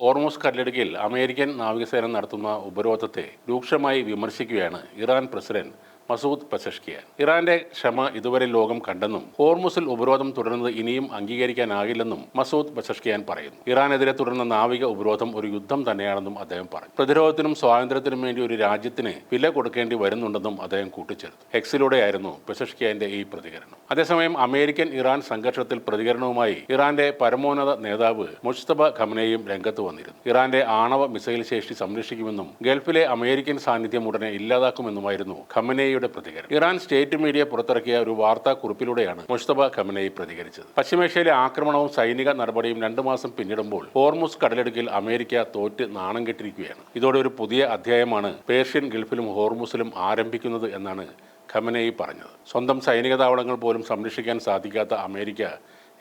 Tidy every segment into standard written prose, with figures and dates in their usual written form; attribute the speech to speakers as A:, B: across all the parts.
A: Hormuz കടലിടുക്കിൽ American നാവികസേന നടത്തുന്ന ഉപരോധത്തെ രൂക്ഷമായി വിമർശിക്കുകയാണ് ഇറാൻ പ്രസിഡന്റ് മസൂദ് പെസഷ്കിയാൻ. ഇറാന്റെ ക്ഷമ ഇതുവരെ ലോകം കണ്ടെന്നും ഹോർമുസിൽ ഉപരോധം തുടരുന്നത് ഇനിയും അംഗീകരിക്കാനാകില്ലെന്നും മസൂദ് പെസഷ്കിയാൻ പറയുന്നു. ഇറാനെതിരെ തുടരുന്ന നാവിക ഉപരോധം ഒരു യുദ്ധം തന്നെയാണെന്നും അദ്ദേഹം പറഞ്ഞു. പ്രതിരോധത്തിനും സ്വാതന്ത്ര്യത്തിനും വേണ്ടി ഒരു രാജ്യത്തിന് വില കൊടുക്കേണ്ടി വരുന്നുണ്ടെന്നും അദ്ദേഹം കൂട്ടിച്ചേർത്തു. എക്സിലൂടെയായിരുന്നു പെസഷ്കിയാന്റെ ഈ പ്രതികരണം. അതേസമയം അമേരിക്കൻ ഇറാൻ സംഘർഷത്തിൽ പ്രതികരണവുമായി ഇറാന്റെ പരമോന്നത നേതാവ് മുജ്തബ ഖമനേയും രംഗത്ത് വന്നിരുന്നു. ഇറാന്റെ ആണവ മിസൈൽ ശേഷി സംരക്ഷിക്കുമെന്നും ഗൾഫിലെ അമേരിക്കൻ സാന്നിധ്യം ഉടനെ ഇല്ലാതാക്കുമെന്നുമായിരുന്നു ഖമനേയുടെ പ്രതികരണം. ഇറാൻ സ്റ്റേറ്റ് മീഡിയ പുറത്തിറക്കിയ ഒരു വാർത്താ കുറിപ്പിലൂടെയാണ് മുജ്തബ ഖമനേയി പ്രതികരിച്ചത്. പശ്ചിമേഷ്യയിലെ ആക്രമണവും സൈനിക നടപടിയും 2 മാസം പിന്നിടുമ്പോൾ ഹോർമുസ് കടലിടുക്കിൽ അമേരിക്ക തോറ്റ് നാണം കെട്ടിരിക്കുകയാണ്. ഇതോടെ ഒരു പുതിയ അധ്യായമാണ് പേർഷ്യൻ ഗൾഫിലും ഹോർമുസിലും ആരംഭിക്കുന്നത് എന്നാണ് ഖമനേയി പറഞ്ഞത്. സ്വന്തം സൈനിക താവളങ്ങൾ പോലും സംരക്ഷിക്കാൻ സാധിക്കാത്ത അമേരിക്ക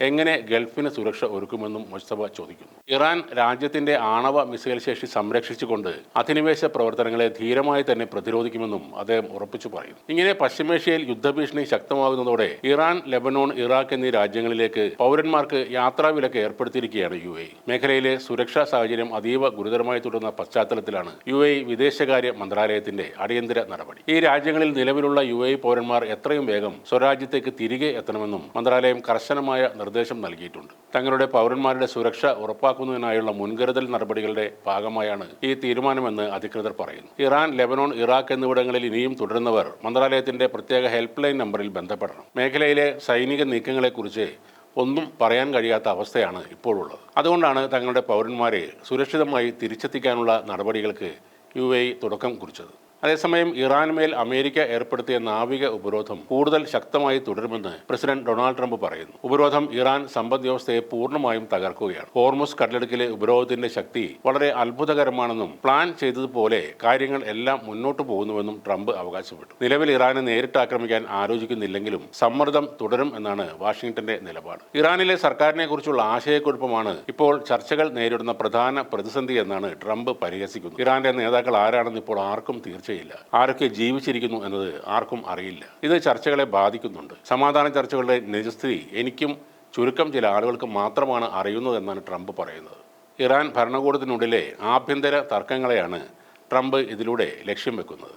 A: എങ്ങനെ ഗൾഫിന് സുരക്ഷ ഒരുക്കുമെന്നും മുസ്തഫ ചോദിക്കുന്നു. ഇറാൻ രാജ്യത്തിന്റെ ആണവ മിസൈൽ ശേഷി സംരക്ഷിച്ചുകൊണ്ട് അധിനിവേശ പ്രവർത്തനങ്ങളെ ധീരമായി തന്നെ പ്രതിരോധിക്കുമെന്നും അദ്ദേഹം ഉറപ്പിച്ചു പറയുന്നു. ഇങ്ങനെ പശ്ചിമേഷ്യയിൽ യുദ്ധഭീഷണി ശക്തമാകുന്നതോടെ ഇറാൻ, ലെബനോൺ, ഇറാഖ് എന്നീ രാജ്യങ്ങളിലേക്ക് പൗരന്മാർക്ക് യാത്രാവിലക്ക് ഏർപ്പെടുത്തിയിരിക്കുകയാണ് UAE. മേഖലയിലെ സുരക്ഷാ സാഹചര്യം അതീവ ഗുരുതരമായി തുടരുന്ന പശ്ചാത്തലത്തിലാണ് UAE വിദേശകാര്യ മന്ത്രാലയത്തിന്റെ അടിയന്തര നടപടി. ഈ രാജ്യങ്ങളിൽ നിലവിലുള്ള UAE പൗരന്മാർ എത്രയും വേഗം സ്വരാജ്യത്തേക്ക് തിരികെ എത്തണമെന്നും മന്ത്രാലയം കർശനമായ നിർദ്ദേശം നൽകിയിട്ടുണ്ട്. തങ്ങളുടെ പൗരന്മാരുടെ സുരക്ഷ ഉറപ്പാക്കുന്നതിനായുള്ള മുൻകരുതൽ നടപടികളുടെ ഭാഗമായാണ് ഈ തീരുമാനമെന്ന് അധികൃതർ പറയുന്നു. ഇറാൻ, ലെബനോൺ, ഇറാഖ് എന്നിവിടങ്ങളിൽ ഇനിയും തുടരുന്നവർ മന്ത്രാലയത്തിന്റെ പ്രത്യേക ഹെൽപ്പ് ലൈൻ നമ്പറിൽ ബന്ധപ്പെടണം. മേഖലയിലെ സൈനിക നീക്കങ്ങളെക്കുറിച്ച് ഒന്നും പറയാൻ കഴിയാത്ത അവസ്ഥയാണ് ഇപ്പോഴുള്ളത്. അതുകൊണ്ടാണ് തങ്ങളുടെ പൗരന്മാരെ സുരക്ഷിതമായി തിരിച്ചെത്തിക്കാനുള്ള നടപടികൾക്ക് UAE തുടക്കം കുറിച്ചത്. അതേസമയം ഇറാനുമേൽ അമേരിക്ക ഏർപ്പെടുത്തിയ നാവിക ഉപരോധം കൂടുതൽ ശക്തമായി തുടരുമെന്ന് പ്രസിഡന്റ് ഡൊണാൾഡ് ട്രംപ് പറയുന്നു. ഉപരോധം ഇറാൻ സമ്പദ് വ്യവസ്ഥയെ പൂർണ്ണമായും തകർക്കുകയാണ്. ഹോർമുസ് കടലിടുക്കിലെ ഉപരോധത്തിന്റെ ശക്തി വളരെ അത്ഭുതകരമാണെന്നും പ്ലാൻ ചെയ്തതുപോലെ കാര്യങ്ങൾ എല്ലാം മുന്നോട്ടു പോകുന്നുവെന്നും ട്രംപ് അവകാശപ്പെട്ടു. നിലവിൽ ഇറാനെ നേരിട്ട് ആക്രമിക്കാൻ ആലോചിക്കുന്നില്ലെങ്കിലും സമ്മർദ്ദം തുടരും എന്നാണ് വാഷിംഗ്ടന്റെ നിലപാട്. ഇറാനിലെ സർക്കാരിനെ കുറിച്ചുള്ള ആശയക്കുഴപ്പമാണ് ഇപ്പോൾ ചർച്ചകൾ നേരിടുന്ന പ്രധാന പ്രതിസന്ധി എന്നാണ് ട്രംപ് പരിഹസിക്കുന്നത്. ഇറാന്റെ നേതാക്കൾ ആരാണെന്ന് ഇപ്പോൾ ആർക്കും തീർച്ചയായും ആരൊക്കെ ജീവിച്ചിരിക്കുന്നു എന്നത് ആർക്കും അറിയില്ല. ഇത് ചർച്ചകളെ ബാധിക്കുന്നുണ്ട്. സമാധാന ചർച്ചകളുടെ നിജസ്ഥിതി എനിക്കും ചുരുക്കം ചില ആളുകൾക്ക് മാത്രമാണ് അറിയുന്നതെന്നാണ് ട്രംപ് പറയുന്നത്. ഇറാൻ ഭരണകൂടത്തിനുള്ളിലെ ആഭ്യന്തര തർക്കങ്ങളെയാണ് ട്രംപ് ഇതിലൂടെ ലക്ഷ്യം വെക്കുന്നത്.